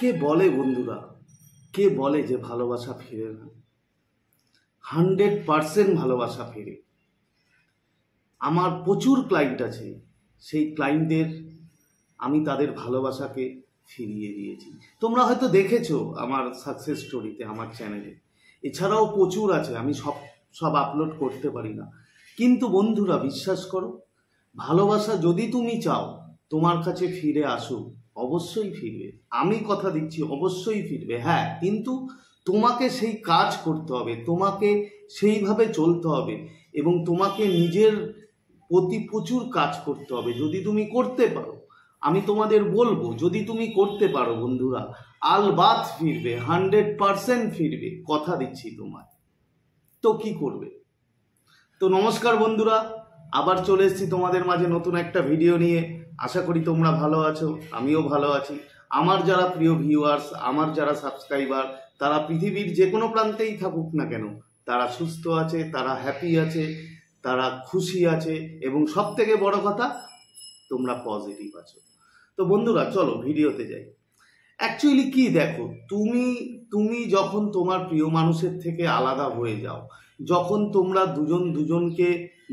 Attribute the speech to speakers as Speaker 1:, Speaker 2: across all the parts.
Speaker 1: কে বলে বন্ধুরা, কে বলে যে ভালোবাসা ফিরে না? 100% ভালোবাসা ফিরে। আমার প্রচুর ক্লায়েন্ট আছে, সেই ক্লায়েন্টদের আমি তাদের ভালোবাসাকে ফিরিয়ে দিয়েছি। তোমরা হয়তো দেখেছো আমার সাকসেস স্টোরিতে, আমার চ্যানেলে। এছাড়াও প্রচুর আছে, আমি সব আপলোড করতে পারি না। কিন্তু বন্ধুরা বিশ্বাস করো, ভালোবাসা যদি তুমি চাও তোমার কাছে ফিরে আসুক, অবশ্যই ফিরবে। আমি কথা দিচ্ছি অবশ্যই ফিরবে। হ্যাঁ, কিন্তু তোমাকে সেই কাজ করতে হবে, তোমাকে সেইভাবে চলতে হবে এবং তোমাকে নিজের প্রতি প্রচুর কাজ করতে হবে। যদি তুমি করতে পারো, আমি তোমাদের বলবো, যদি তুমি করতে পারো বন্ধুরা, আলবাত ফিরবে, 100% ফিরবে, কথা দিচ্ছি তোমার। তো কি করবে? তো নমস্কার বন্ধুরা, আবার চলে এসেছি তোমাদের মাঝে নতুন একটা ভিডিও নিয়ে। আশা করি তোমরা ভালো আছো, আমিও ভালো আছি। আমার যারা প্রিয় ভিউয়ার্স, আমার যারা সাবস্ক্রাইবার, তারা পৃথিবীর যে কোনো প্রান্তেই থাকুক না কেন, তারা সুস্থ আছে, তারা হ্যাপি আছে, তারা খুশি আছে এবং সব থেকে বড় কথা, তোমরা পজিটিভ আছো। তো বন্ধুরা চলো ভিডিওতে যাই। অ্যাকচুয়ালি কি দেখো, তুমি যখন তোমার প্রিয় মানুষের থেকে আলাদা হয়ে যাও, যখন তোমরা দুজন দুজনকে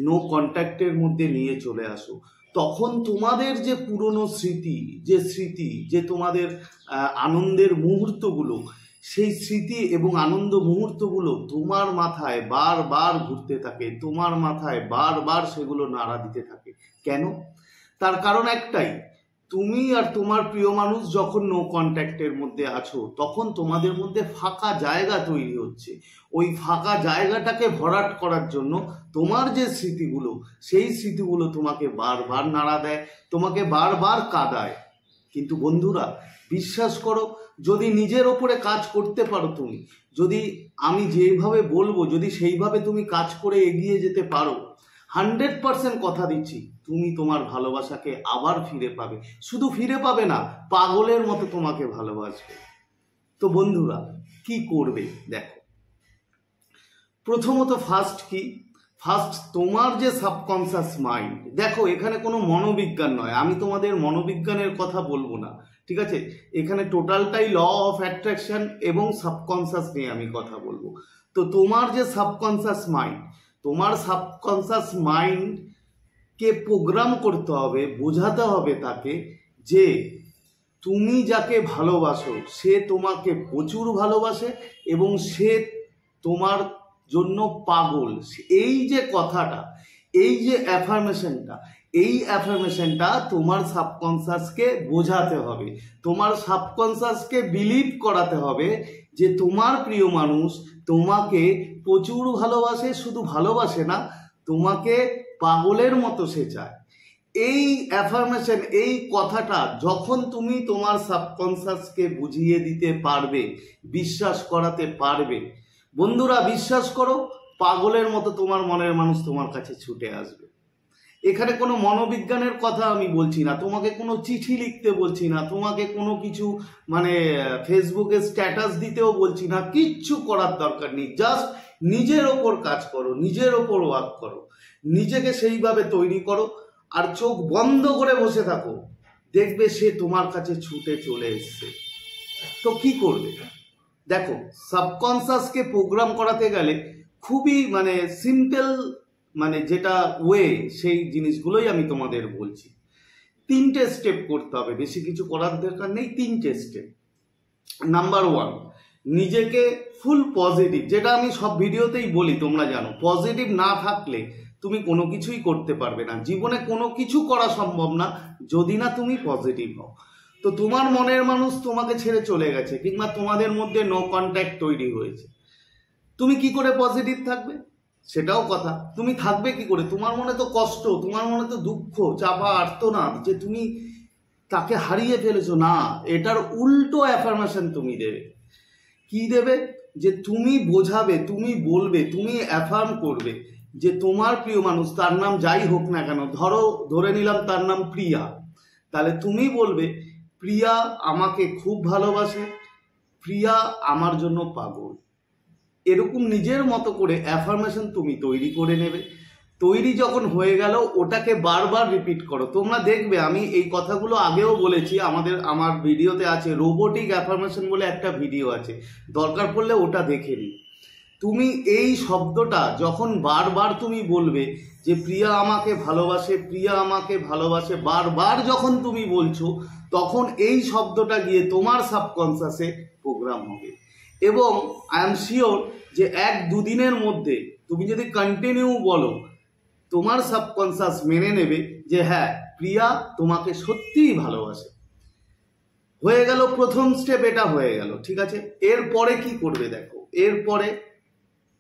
Speaker 1: নো কন্ট্যাক্টের মধ্যে নিয়ে চলে আসো, তখন তোমাদের যে পুরনো স্মৃতি, যে তোমাদের আনন্দের মুহূর্তগুলো, সেই স্মৃতি এবং আনন্দ মুহূর্তগুলো তোমার মাথায় বারবার ঘুরতে থাকে, তোমার মাথায় বারবার সেগুলো নাড়া দিতে থাকে। কেন? তার কারণ একটাই, তুমি আর তোমার প্রিয় মানুষ যখন নো কন্ট্যাক্টের মধ্যে আছো, তখন তোমাদের মধ্যে ফাঁকা জায়গা তৈরি হচ্ছে। ওই ফাঁকা জায়গাটাকে ভরাট করার জন্য তোমার যে স্মৃতিগুলো, সেই স্মৃতিগুলো তোমাকে বারবার নাড়া দেয়, তোমাকে বারবার কাঁদায়। কিন্তু বন্ধুরা বিশ্বাস করো, যদি নিজের ওপরে কাজ করতে পারো তুমি, যদি আমি যেভাবে বলবো, যদি সেইভাবে তুমি কাজ করে এগিয়ে যেতে পারো, 100% কথা দিচ্ছি, তুমি তোমার ভালোবাসাকে আবার ফিরে পাবে। শুধু ফিরে পাবে না, পাগলের মতো তোমাকে ভালোবাসবে। তো বন্ধুরা কি করবে দেখো, প্রথমত ফার্স্ট তোমার যে সাবকনসিয়াস মাইন্ড, দেখো এখানে কোনো মনোবিজ্ঞান নয়, আমি তোমাদের মনোবিজ্ঞানের কথা বলবো না, ঠিক আছে? এখানে টোটালটাই ল অফ অ্যাট্রাকশন এবং সাবকনসিয়াস নিয়ে আমি কথা বলবো। তো তোমার যে সাবকনসিয়াস মাইন্ড, তোমার সাবকনসিয়াস মাইন্ডকে প্রোগ্রাম করতে হবে, বোঝাতে হবে তাকে যে তুমি যাকে ভালোবাসো সে তোমাকে প্রচুর ভালোবাসে এবং সে তোমার জন্য পাগল। এই যে কথাটা, এই যে অ্যাফার্মেশনটা তোমার সাবকনসিয়াসকে বোঝাতে হবে, তোমার সাবকনসিয়াসকে বিলিভ করাতে হবে যে তোমার প্রিয় মানুষ তোমাকে প্রচুর ভালোবাসে, শুধু ভালোবাসে না, তোমাকে পাগলের মতো সে চায়। এই অ্যাফার্মেশন, এই কথাটা যখন তুমি তোমার সাবকনসিয়াসকে বুঝিয়ে দিতে পারবে, বিশ্বাস করাতে পারবে, বন্ধুরা বিশ্বাস করো, পাগলের মতো তোমার মনের মানুষ তোমার কাছে ছুটে আসবে। এখানে কোনো মনোবিজ্ঞানের কথা আমি বলছি না, তোমাকে কোনো চিঠি লিখতে বলছি না, তোমাকে কোনো কিছু ফেসবুকে স্ট্যাটাস দিতেও বলছি না, কিচ্ছু করার দরকার নেই। জাস্ট নিজের ওপর কাজ করো, নিজের ওপর ওয়ার্ক করো, নিজেকে সেইভাবে তৈরি করো আর চোখ বন্ধ করে বসে থাকো, দেখবে সে তোমার কাছে ছুটে চলে এসছে। তো কি করবে দেখো, সাবকনসিয়াসকে প্রোগ্রাম করাতে গেলে খুবই সিম্পল যেটা ওয়ে, সেই জিনিসগুলোই আমি তোমাদের বলছি। 3টে স্টেপ করতে হবে, বেশি কিছু করার দরকার নেই। 3টে স্টেপ। নাম্বার 1, নিজেকে ফুল পজিটিভ, যেটা আমি সব ভিডিওতেই বলি, তোমরা জানো, পজিটিভ না থাকলে তুমি কোনো কিছুই করতে পারবে না, জীবনে কোনো কিছু করা সম্ভব না যদি না তুমি পজিটিভ হও। তো তোমার মনের মানুষ তোমাকে ছেড়ে চলে গেছে, কিংবা তোমাদের মধ্যে নো কন্ট্যাক্ট তৈরি হয়েছে, তুমি কি করে পজিটিভ থাকবে? সেটাও কথা। তুমি থাকবে কি করে? তোমার মনে তো কষ্ট, তোমার মনে তো দুঃখ, চাপা, আর্তনাদ যে তুমি তাকে হারিয়ে ফেলেছো। না, এটার উল্টো অ্যাফার্মেশন তুমি দেবে। কি দেবে? যে তুমি বোঝাবে, তুমি বলবে, তুমি অ্যাফার্ম করবে যে তোমার প্রিয় মানুষ, তার নাম যাই হোক না কেন, ধরে নিলাম তার নাম প্রিয়া, তাহলে তুমি বলবে প্রিয়া আমাকে খুব ভালোবাসে, প্রিয়া আমার জন্য পাগল। এরকম নিজের মতো করে অ্যাফার্মেশন তুমি তৈরি করে নেবে। তৈরি যখন হয়ে গেল ওটাকে বারবার রিপিট করো। তোমরা দেখবে আমি এই কথাগুলো আগেও বলেছি, আমার ভিডিওতে আছে, রোবোটিক অ্যাফার্মেশন বলে একটা ভিডিও আছে, দরকার পড়লে ওটা দেখে নিই। তুমি এই শব্দটা যখন বারবার তুমি বলবে যে প্রিয়া আমাকে ভালোবাসে, প্রিয়া আমাকে ভালোবাসে, বারবার যখন তুমি বলছো, তখন এই শব্দটা গিয়ে তোমার সাবকনসিয়াসে প্রোগ্রাম হবে। এবং আই এম শিওর যে 1-2 দিনের মধ্যে তুমি যদি কন্টিনিউ বলো, তোমার সাবকনসিয়াস মেনে নেবে যে হ্যাঁ প্রিয়া তোমাকে সত্যিই ভালোবাসে। হয়ে গেল প্রথম স্টেপ, এটা হয়ে গেল, ঠিক আছে। এরপরে কি করবে দেখো, এরপরে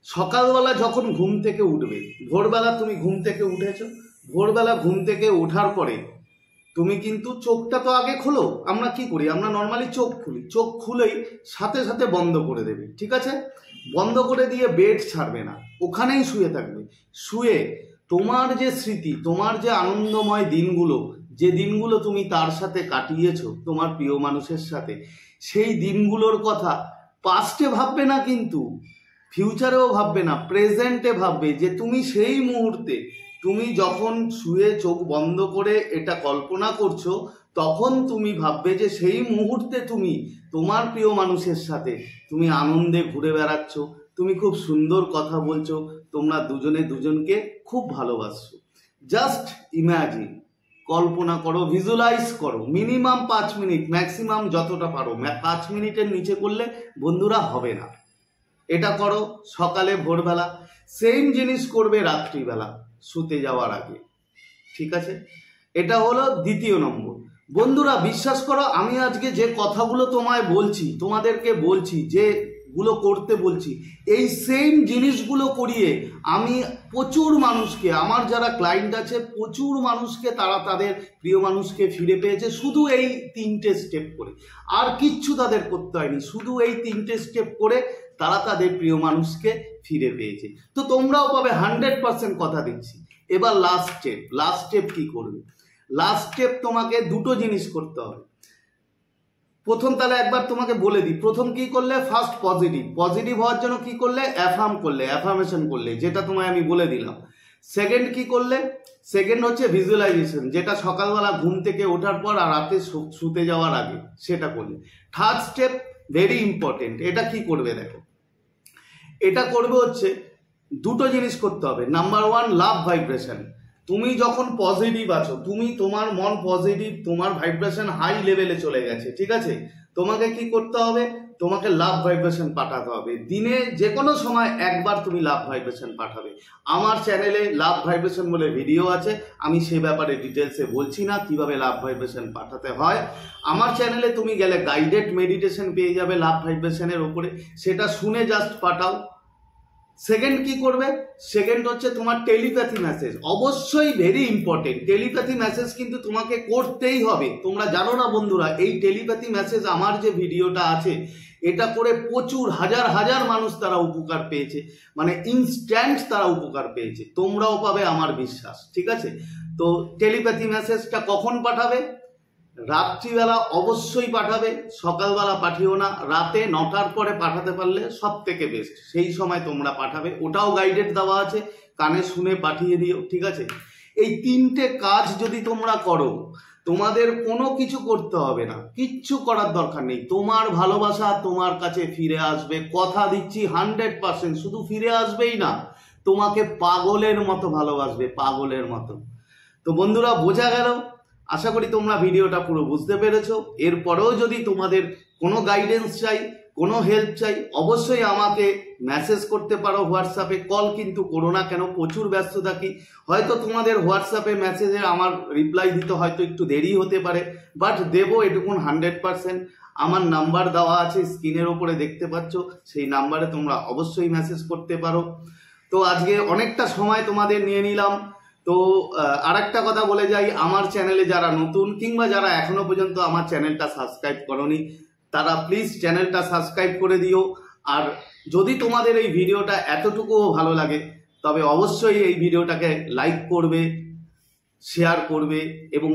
Speaker 1: সকালবেলা যখন ঘুম থেকে উঠবে, ভোরবেলা তুমি ঘুম থেকে উঠেছো, ভোরবেলা ঘুম থেকে ওঠার পরে তুমি কিন্তু চোখটা তো আগে খোলো। আমরা কি করি, আমরা নর্মালি চোখ খুলি, চোখ খুলেই সাথে সাথে বন্ধ করে দেবে, ঠিক আছে। বন্ধ করে দিয়ে বেড ছাড়বে না, ওখানেই শুয়ে থাকবে। শুয়ে তোমার যে স্মৃতি, তোমার যে আনন্দময় দিনগুলো, যে দিনগুলো তুমি তার সাথে কাটিয়েছো, তোমার প্রিয় মানুষের সাথে, সেই দিনগুলোর কথা পাস্টে ভাববে না, কিন্তু ফিউচারেও ভাববে না, প্রেজেন্টে ভাববে। যে তুমি সেই মুহূর্তে, তুমি যখন শুয়ে চোখ বন্ধ করে এটা কল্পনা করছো, তখন তুমি ভাববে যে সেই মুহূর্তে তুমি তোমার প্রিয় মানুষের সাথে তুমি আনন্দে ঘুরে বেড়াচ্ছ, তুমি খুব সুন্দর কথা বলছো, তোমরা দুজনে দুজনকে খুব ভালোবাসছো। জাস্ট ইম্যাজিন, কল্পনা করো, ভিজুয়ালাইজ করো। মিনিমাম 5 মিনিট, ম্যাক্সিমাম যতটা পারো। 5 মিনিটের নিচে করলে বন্ধুরা হবে না। এটা করো সকালে, ভোরবেলা। সেম জিনিস করবে রাত্রিবেলা শুতে যাওয়ার আগে, ঠিক আছে। এটা হলো দ্বিতীয় নম্বর। বন্ধুরা বিশ্বাস করো, আমি আজকে যে কথাগুলো তোমায় বলছি, তোমাদেরকে বলছি, যেগুলো করতে বলছি, এই সেম জিনিসগুলো করিয়ে আমি প্রচুর মানুষকে, আমার যারা ক্লায়েন্ট আছে প্রচুর মানুষকে, তারা তাদের প্রিয় মানুষকে ফিরে পেয়েছে শুধু এই 3টে স্টেপ করে। আর কিচ্ছু তাদের করতে হয়নি, শুধু এই 3টে স্টেপ করে তারা তাদের প্রিয় মানুষকে ফিরে পেয়েছে। তো তোমরাও পাবে, 100% কথা দিচ্ছি। এবার লাস্ট স্টেপ কি করবে? লাস্ট স্টেপ তোমাকে 2টো জিনিস করতে হবে। প্রথম, তাহলে একবার তোমাকে বলে দিই, প্রথম কি করলে, ফার্স্ট পজিটিভ হওয়ার জন্য কি করলে, অ্যাফার্মেশন করলে, যেটা তোমায় আমি বলে দিলাম। সেকেন্ড কি করলে, সেকেন্ড হচ্ছে ভিজুয়ালাইজেশন, যেটা সকালবেলা ঘুম থেকে ওঠার পর আর রাতে শুতে যাওয়ার আগে সেটা করলে। থার্ড স্টেপ ভেরি ইম্পর্টেন্ট, এটা কি করবে দেখো, এটা করবে হচ্ছে 2টো জিনিস করতে হবে। নাম্বার 1, লাভ ভাইব্রেশন। তুমি যখন পজিটিভ আছো, তোমার মন পজিটিভ, তোমার ভাইব্রেশন হাই লেভেলে চলে গেছে, ঠিক আছে, তোমাকে কি করতে হবে, তোমাকে লাভ ভাইব্রেশন পাঠাতে হবে। দিনে যে কোনো সময় একবার তুমি লাভ ভাইব্রেশন পাঠাবে। আমার চ্যানেলে লাভ ভাইব্রেশন বলে ভিডিও আছে, আমি সে ব্যাপারে ডিটেলসে বলছি না কিভাবে লাভ ভাইব্রেশন পাঠাতে হয়। আমার চ্যানেলে তুমি গেলে গাইডেড মেডিটেশন পেয়ে যাবে লাভ ভাইব্রেশনের উপরে, সেটা শুনে জাস্ট পাঠাও। সেকেন্ড কি করবে, সেকেন্ড হচ্ছে তোমার টেলিপ্যাথি মেসেজ। অবশ্যই ভেরি ইম্পর্টেন্ট, টেলিপ্যাথি মেসেজ কিন্তু তোমাকে করতেই হবে। তোমরা জানো না বন্ধুরা, এই টেলিপ্যাথি মেসেজ, আমার যে ভিডিওটা আছে, এটা করে প্রচুর হাজার মানুষ তারা উপকার পেয়েছে, মানে ইনস্ট্যান্ট তারা উপকার পেয়েছে। তোমরাও পাবে আমার বিশ্বাস, ঠিক আছে। তো টেলিপ্যাথি মেসেজটা কখন পাঠাবে? রাত্রিবেলা অবশ্যই পাঠাবে, সকালবেলা পাঠিও না, রাতে 9টার পরে পাঠাতে পারলে সব থেকে বেস্ট, সেই সময় তোমরা পাঠাবে। ওটাও গাইডেড দেওয়া আছে, কানে শুনে পাঠিয়ে দিও, ঠিক আছে। এই 3টে কাজ যদি তোমরা করো, তোমাদের কোনো কিছু করতে হবে না, কিচ্ছু করার দরকার নেই। তোমার ভালোবাসা তোমার কাছে ফিরে আসবে, কথা দিচ্ছি 100%। শুধু ফিরে আসবেই না, তোমাকে পাগলের মতো ভালোবাসবে, পাগলের মতো। তো বন্ধুরা, বোঝা গেল? আশা করি তোমরা ভিডিওটা পুরো বুঝতে পেরেছো। এরপরেও যদি তোমাদের কোনো গাইডেন্স চাই, কোনো হেল্প চাই, অবশ্যই আমাকে মেসেজ করতে পারো হোয়াটসঅ্যাপে। কল কিন্তু করো না, কেন প্রচুর ব্যস্ত থাকি। হয়তো তোমাদের হোয়াটসঅ্যাপে মেসেজে আমার রিপ্লাই দিতে হয়তো একটু দেরি হতে পারে, বাট দেবো এটুকুন 100%। আমার নাম্বার দেওয়া আছে স্ক্রিনের ওপরে, দেখতে পাচ্ছ, সেই নাম্বারে তোমরা অবশ্যই মেসেজ করতে পারো। তো আজকে অনেকটা সময় তোমাদের নিয়ে নিলাম। তো আরেকটা কথা বলে যাই, আমার চ্যানেলে যারা নতুন কিংবা যারা এখনো পর্যন্ত আমার চ্যানেলটা সাবস্ক্রাইব করোনি, তারা প্লিজ চ্যানেলটা সাবস্ক্রাইব করে দিও। আর যদি তোমাদের এই ভিডিওটা এতটুকুও ভালো লাগে, তবে অবশ্যই এই ভিডিওটাকে লাইক করবে, শেয়ার করবে এবং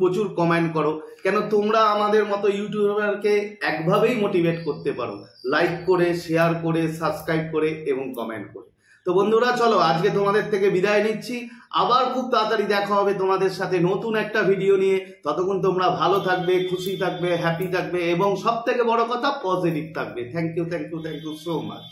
Speaker 1: প্রচুর কমেন্ট করো। কেন, তোমরা আমাদের মতো ইউটিউবারকে একভাবেই মোটিভেট করতে পারো, লাইক করে, শেয়ার করে, সাবস্ক্রাইব করে এবং কমেন্ট করে। তো বন্ধুরা চলো আজকে তোমাদের থেকে বিদায় নিচ্ছি, আবার খুব তাড়াতাড়ি দেখা হবে তোমাদের সাথে নতুন একটা ভিডিও নিয়ে। ততক্ষণ তোমরা ভালো থাকবে, খুশি থাকবে, হ্যাপি থাকবে এবং সব থেকে বড় কথা পজিটিভ থাকবে। Thank you so much.